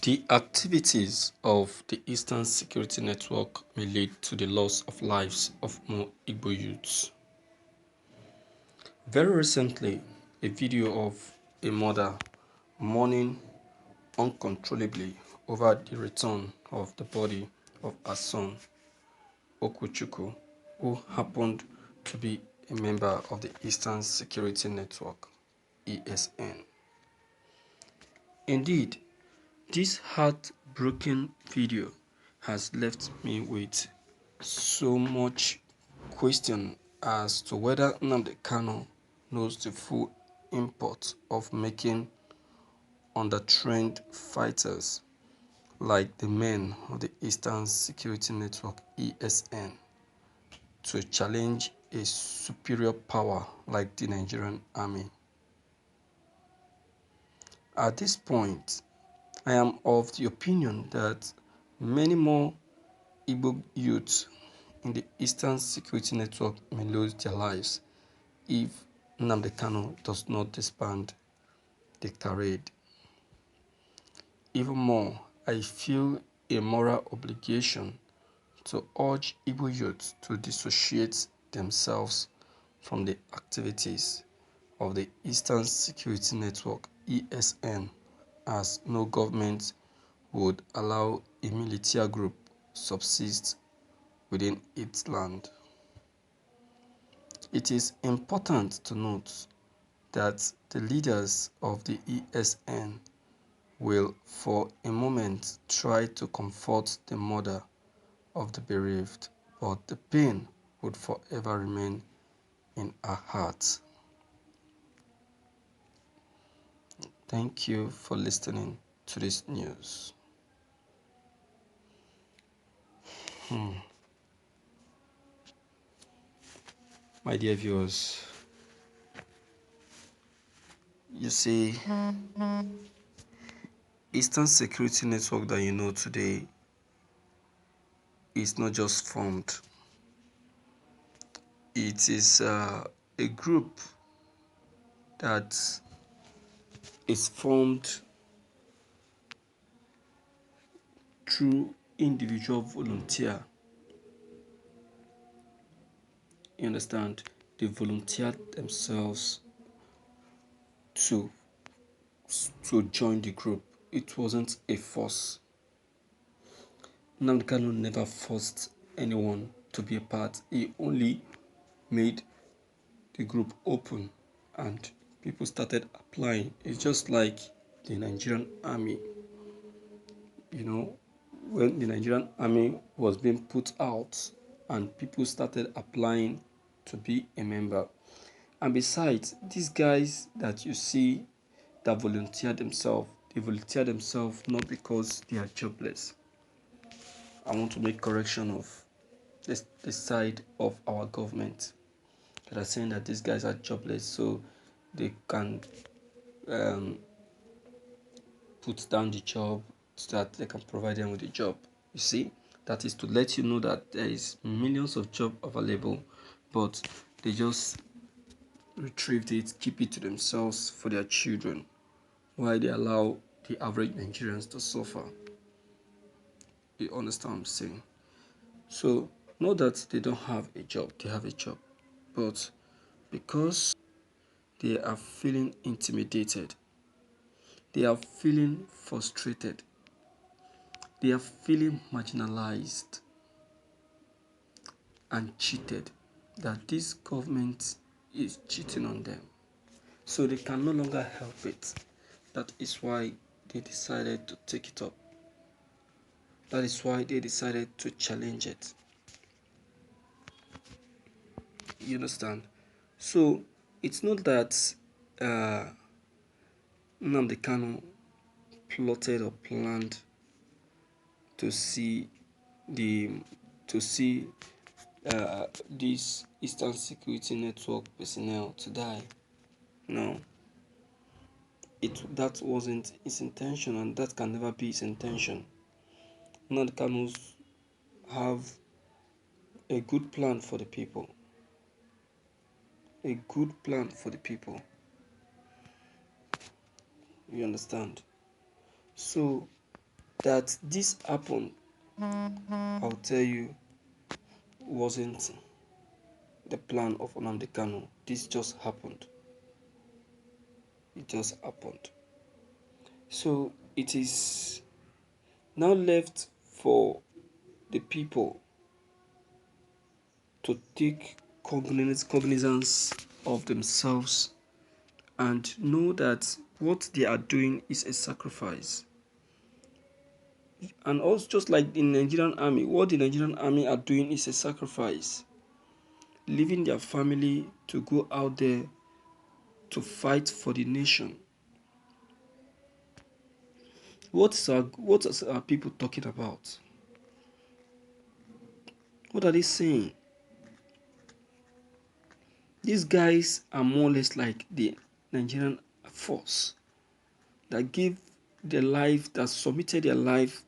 The activities of the Eastern Security Network may lead to the loss of lives of more Igbo youths. Very recently, a video of a mother mourning uncontrollably over the return of the body of her son, Okwuchukwu, who happened to be a member of the Eastern Security Network, ESN. Indeed, this heartbreaking video has left me with so much question as to whether Nnamdi Kanu knows the full import of making undertrained fighters like the men of the Eastern Security Network ESN to challenge a superior power like the Nigerian army. At this point, I am of the opinion that many more Igbo youths in the Eastern Security Network may lose their lives if Nnamdi Kanu does not disband the Tēārs. Even more, I feel a moral obligation to urge Igbo youths to dissociate themselves from the activities of the Eastern Security Network ESN, as no government would allow a militia group subsist within its land. It is important to note that the leaders of the ESN will for a moment try to comfort the mother of the bereaved, but the pain would forever remain in her heart. Thank you for listening to this news. My dear viewers, you see, Eastern Security Network that you know today is not just formed. It is a group that is formed through individual volunteer. You understand? They volunteered themselves to join the group. It wasn't a force. Nnamdi Kanu never forced anyone to be a part. He only made the group open and people started applying. It's just like the Nigerian army. You know, when the Nigerian army was being put out and people started applying to be a member. And besides, these guys that you see that volunteer themselves, they volunteer themselves not because they are jobless. I want to make correction of the side of our government that are saying that these guys are jobless, so they can put down the job so that they can provide them with a job. You see, that is to let you know that there is millions of jobs available, but they just retrieved it, keep it to themselves for their children, while they allow the average Nigerians to suffer. You understand what I'm saying? So, not that they don't have a job, they have a job, but because they are feeling intimidated, they are feeling frustrated, they are feeling marginalized and cheated, that this government is cheating on them. So they can no longer help it. That is why they decided to take it up. That is why they decided to challenge it. You understand? So it's not that Nnamdi Kanu plotted or planned to see this Eastern Security Network personnel to die. No. That wasn't his intention, and that can never be his intention. Nnamdi Kanu have a good plan for the people. A good plan for the people. You understand? So that this happened, I'll tell you, wasn't the plan of Nnamdi Kanu. This just happened. It just happened. So it is now left for the people to take cognizance of themselves and know that what they are doing is a sacrifice. And also, just like the Nigerian army, what the Nigerian army are doing is a sacrifice. Leaving their family to go out there to fight for the nation. What are people talking about? What are they saying? These guys are more or less like the Nigerian force that gave their life, that submitted their life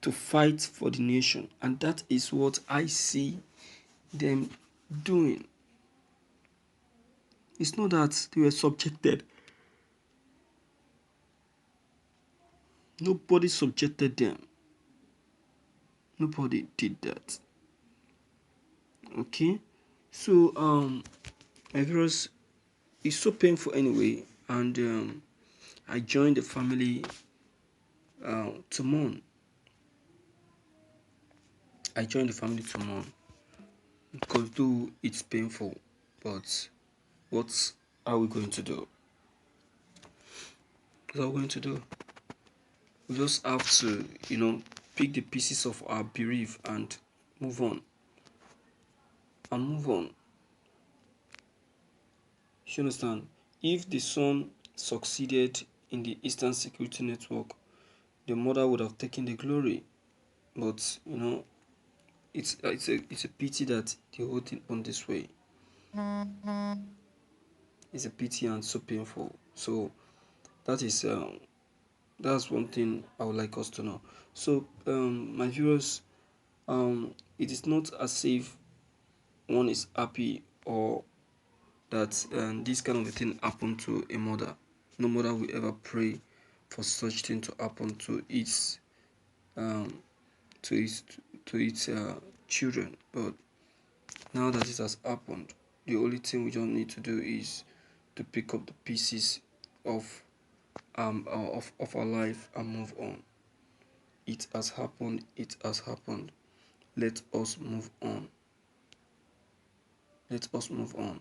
to fight for the nation. And that is what I see them doing. It's not that they were subjected. Nobody subjected them. Nobody did that. Okay? So, my viewers, it's so painful anyway. And I joined the family to mourn. I joined the family to mourn. Because though it's painful, but what are we going to do? What are we going to do? We just have to, pick the pieces of our belief and move on. And move on. You understand? If the son succeeded in the Eastern Security Network, the mother would have taken the glory. But it's a pity that they hold it on this way. It's a pity and so painful. So that's one thing I would like us to know. So my viewers, it is not as if one is happy or that this kind of a thing happened to a mother. No mother will ever pray for such thing to happen to its children. But now that it has happened, the only thing we just need to do is to pick up the pieces of our life and move on. It has happened. It has happened. Let us move on. Let us move on.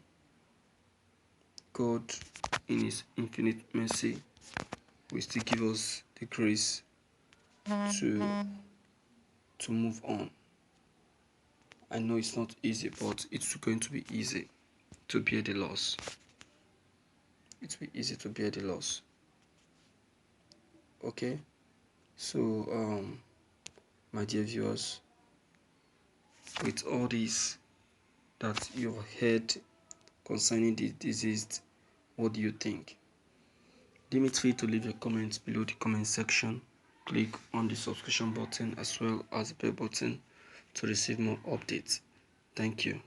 God, in His infinite mercy, will still give us the grace to move on. I know it's not easy, but it's going to be easy to bear the loss. It will be easy to bear the loss. Okay? So, my dear viewers, with all this that you've heard concerning the deceased, what do you think? Deem it free to leave your comments below the comment section. Click on the subscription button as well as the bell button to receive more updates. Thank you.